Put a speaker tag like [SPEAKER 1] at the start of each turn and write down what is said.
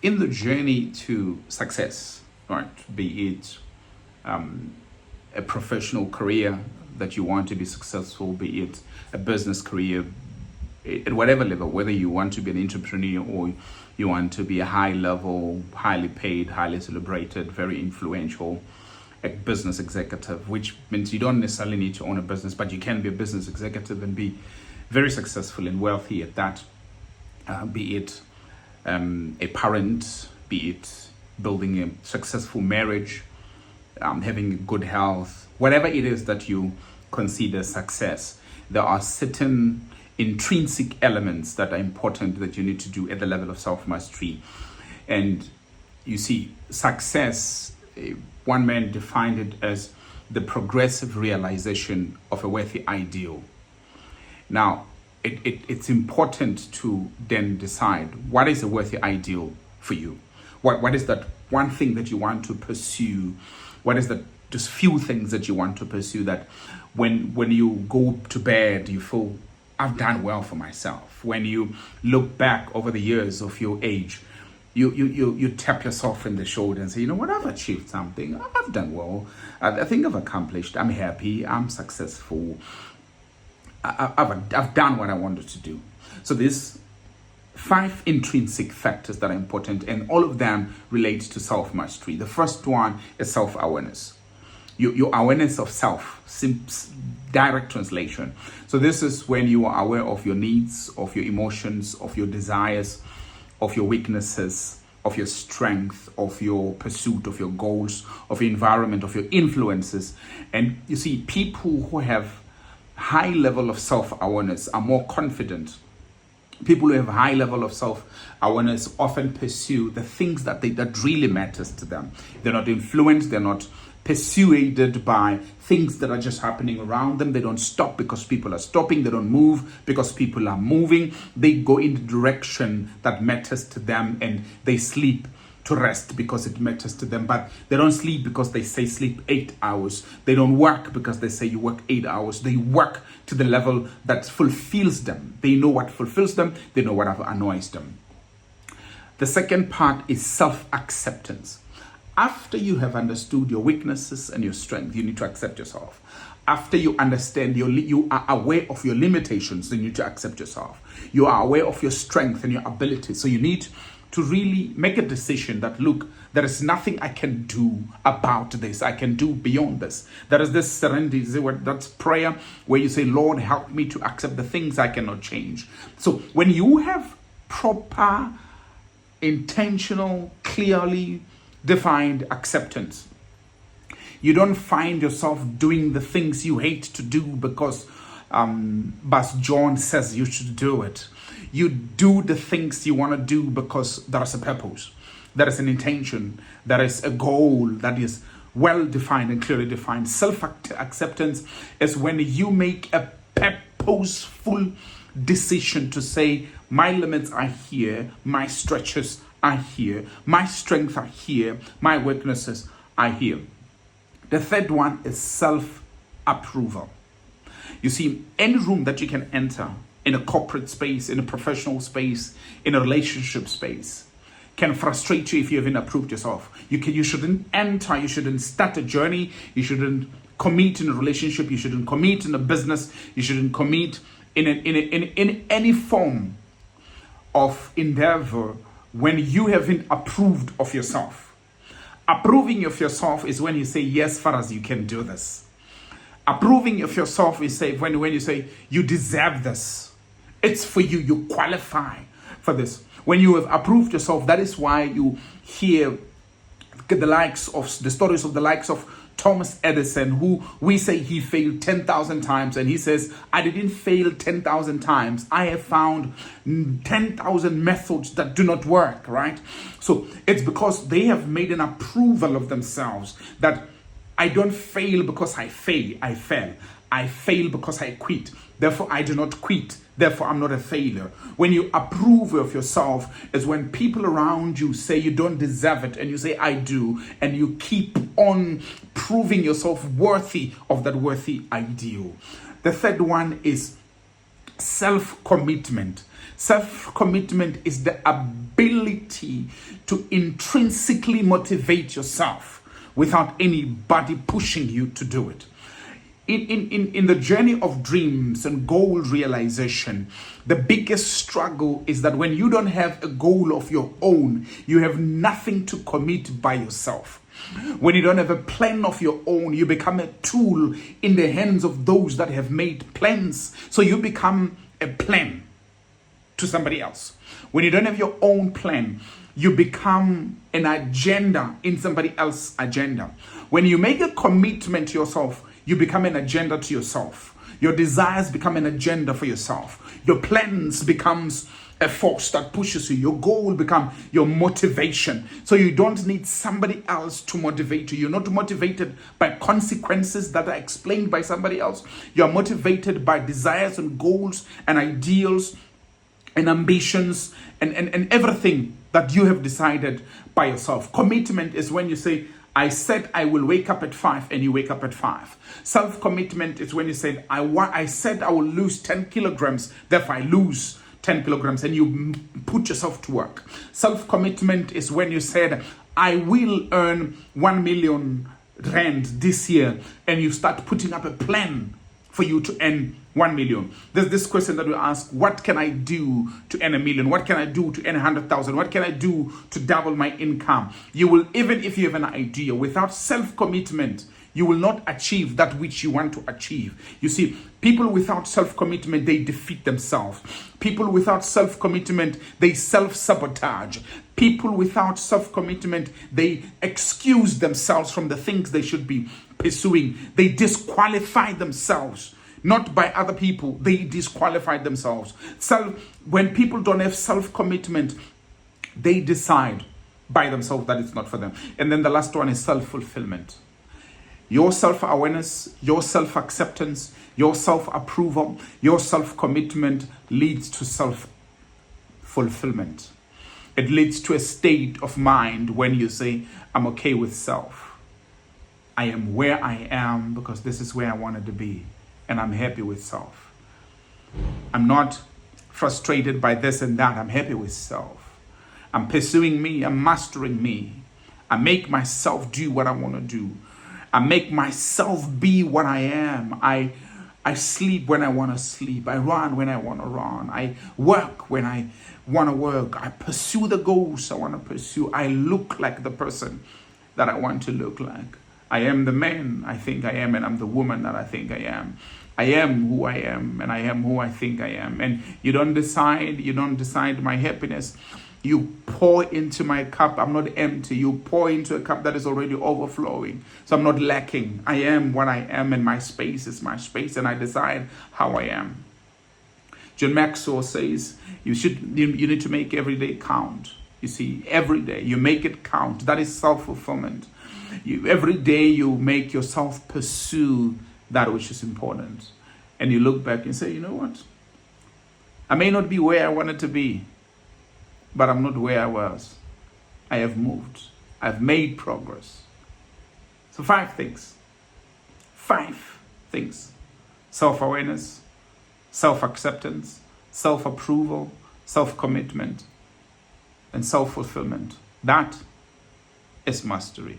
[SPEAKER 1] in the journey to success, right? Be it a professional career that you want to be successful, be it a business career, at whatever level, whether you want to be an entrepreneur or you want to be a high level, highly paid, highly celebrated, very influential a business executive, which means you don't necessarily need to own a business, but you can be a business executive and be very successful and wealthy at that. Be it a parent, be it building a successful marriage, having good health, whatever it is that you consider success, there are certain intrinsic elements that are important that you need to do at the level of self-mastery. And you see, success, one man defined it as the progressive realization of a worthy ideal. Now, it's important to then decide what is a worthy ideal for you. What is that one thing that you want to pursue? What is that just few things that you want to pursue that when you go to bed, you feel, I've done well for myself. When you look back over the years of your age, you tap yourself in the shoulder and say, you know what, I've achieved something. I've done well. I think I've accomplished. I'm happy. I'm successful. I've done what I wanted to do. So there's 5 intrinsic factors that are important, and all of them relate to self-mastery. The first one is self-awareness. Your awareness of self, direct translation. So this is when you are aware of your needs, of your emotions, of your desires, of your weaknesses, of your strength, of your pursuit, of your goals, of your environment, of your influences. And you see, people who have high level of self-awareness are more confident. People who have a high level of self-awareness often pursue the things that really matters to them. They're not influenced, they're not persuaded by things that are just happening around them. They don't stop because people are stopping. They don't move because people are moving. They go in the direction that matters to them, and they sleep to rest because it matters to them. But they don't sleep because they say sleep 8 hours. They don't work because they say you work 8 hours. They work to the level that fulfills them. They know what fulfills them. They know what annoys them. The second part is self-acceptance. After you have understood your weaknesses and your strength, you need to accept yourself. After you understand you are aware of your limitations, then you need to accept yourself. You are aware of your strength and your abilities. So you need to really make a decision that, look, there is nothing I can do about this. I can do beyond this. There is this serenity, that's prayer where you say, Lord, help me to accept the things I cannot change. So when you have proper, intentional, clearly defined acceptance, you don't find yourself doing the things you hate to do because Bas John says you should do it. You do the things you want to do because there is a purpose, there is an intention, there is a goal that is well defined and clearly defined. Self-acceptance is when you make a purposeful decision to say, my limits are here, my stretches are here, my strengths are here, my weaknesses are here. The third one is self-approval. You see, any room that you can enter, in a corporate space, in a professional space, in a relationship space, can frustrate you if you haven't approved yourself. You shouldn't enter, you shouldn't start a journey, you shouldn't commit in a relationship, you shouldn't commit in a business, you shouldn't commit in any form of endeavor when you haven't approved of yourself. Approving of yourself is when you say, yes, Faraz, you can do this. Approving of yourself is when you say, you deserve this. It's for you, you qualify for this. When you have approved yourself, that is why you hear the stories of the likes of Thomas Edison, who we say he failed 10,000 times, and he says, I didn't fail 10,000 times. I have found 10,000 methods that do not work, right? So it's because they have made an approval of themselves that I don't fail because I fail. I fail because I quit. Therefore, I do not quit. Therefore, I'm not a failure. When you approve of yourself is when people around you say you don't deserve it and you say, I do. And you keep on proving yourself worthy of that worthy ideal. The third one is self-commitment. Self-commitment is the ability ability to intrinsically motivate yourself without anybody pushing you to do it. In the journey of dreams and goal realization, the biggest struggle is that when you don't have a goal of your own, you have nothing to commit by yourself. When you don't have a plan of your own, you become a tool in the hands of those that have made plans. So you become a plan to somebody else. When you don't have your own plan, you become an agenda in somebody else's agenda. When you make a commitment to yourself, you become an agenda to yourself. Your desires become an agenda for yourself. Your plans becomes a force that pushes you. Your goal become your motivation. So you don't need somebody else to motivate you. You're not motivated by consequences that are explained by somebody else. You're motivated by desires and goals and ideals and ambitions and everything that you have decided by yourself. Commitment is when you say, I said I will wake up at 5 and you wake up at 5. Self-commitment is when you said, I said I will lose 10 kilograms, therefore I lose 10 kilograms, and you put yourself to work. Self-commitment is when you said, I will earn 1 million rand this year, and you start putting up a plan for you to earn 1 million. There's this question that we ask, what can I do to earn 1 million? What can I do to earn 100,000? What can I do to double my income? You will, even if you have an idea, without self-commitment, you will not achieve that which you want to achieve. You see, people without self-commitment, they defeat themselves. People without self-commitment, they self-sabotage. People without self-commitment, they excuse themselves from the things they should be pursuing. They disqualify themselves. Not by other people, they disqualify themselves. When people don't have self-commitment, they decide by themselves that it's not for them. And then the last one is self-fulfillment. Your self-awareness, your self-acceptance, your self-approval, your self-commitment leads to self-fulfillment. It leads to a state of mind when you say, I'm okay with self. I am where I am because this is where I wanted to be. And I'm happy with self. I'm not frustrated by this and that. I'm happy with self. I'm pursuing me. I'm mastering me. I make myself do what I want to do. I make myself be what I am. I sleep when I want to sleep. I run when I want to run. I work when I want to work. I pursue the goals I want to pursue. I look like the person that I want to look like. I am the man I think I am, and I'm the woman that I think I am. I am who I am, and I am who I think I am. And you don't decide my happiness. You pour into my cup. I'm not empty. You pour into a cup that is already overflowing. So I'm not lacking. I am what I am, and my space is my space, and I decide how I am. John Maxwell says you need to make every day count. You see, every day you make it count. That is self-fulfillment. Every day you make yourself pursue that which is important. And you look back and say, you know what? I may not be where I wanted to be, but I'm not where I was. I have moved. I've made progress. So 5 things. 5 things. Self-awareness, self-acceptance, self-approval, self-commitment, and self-fulfillment. That is mastery.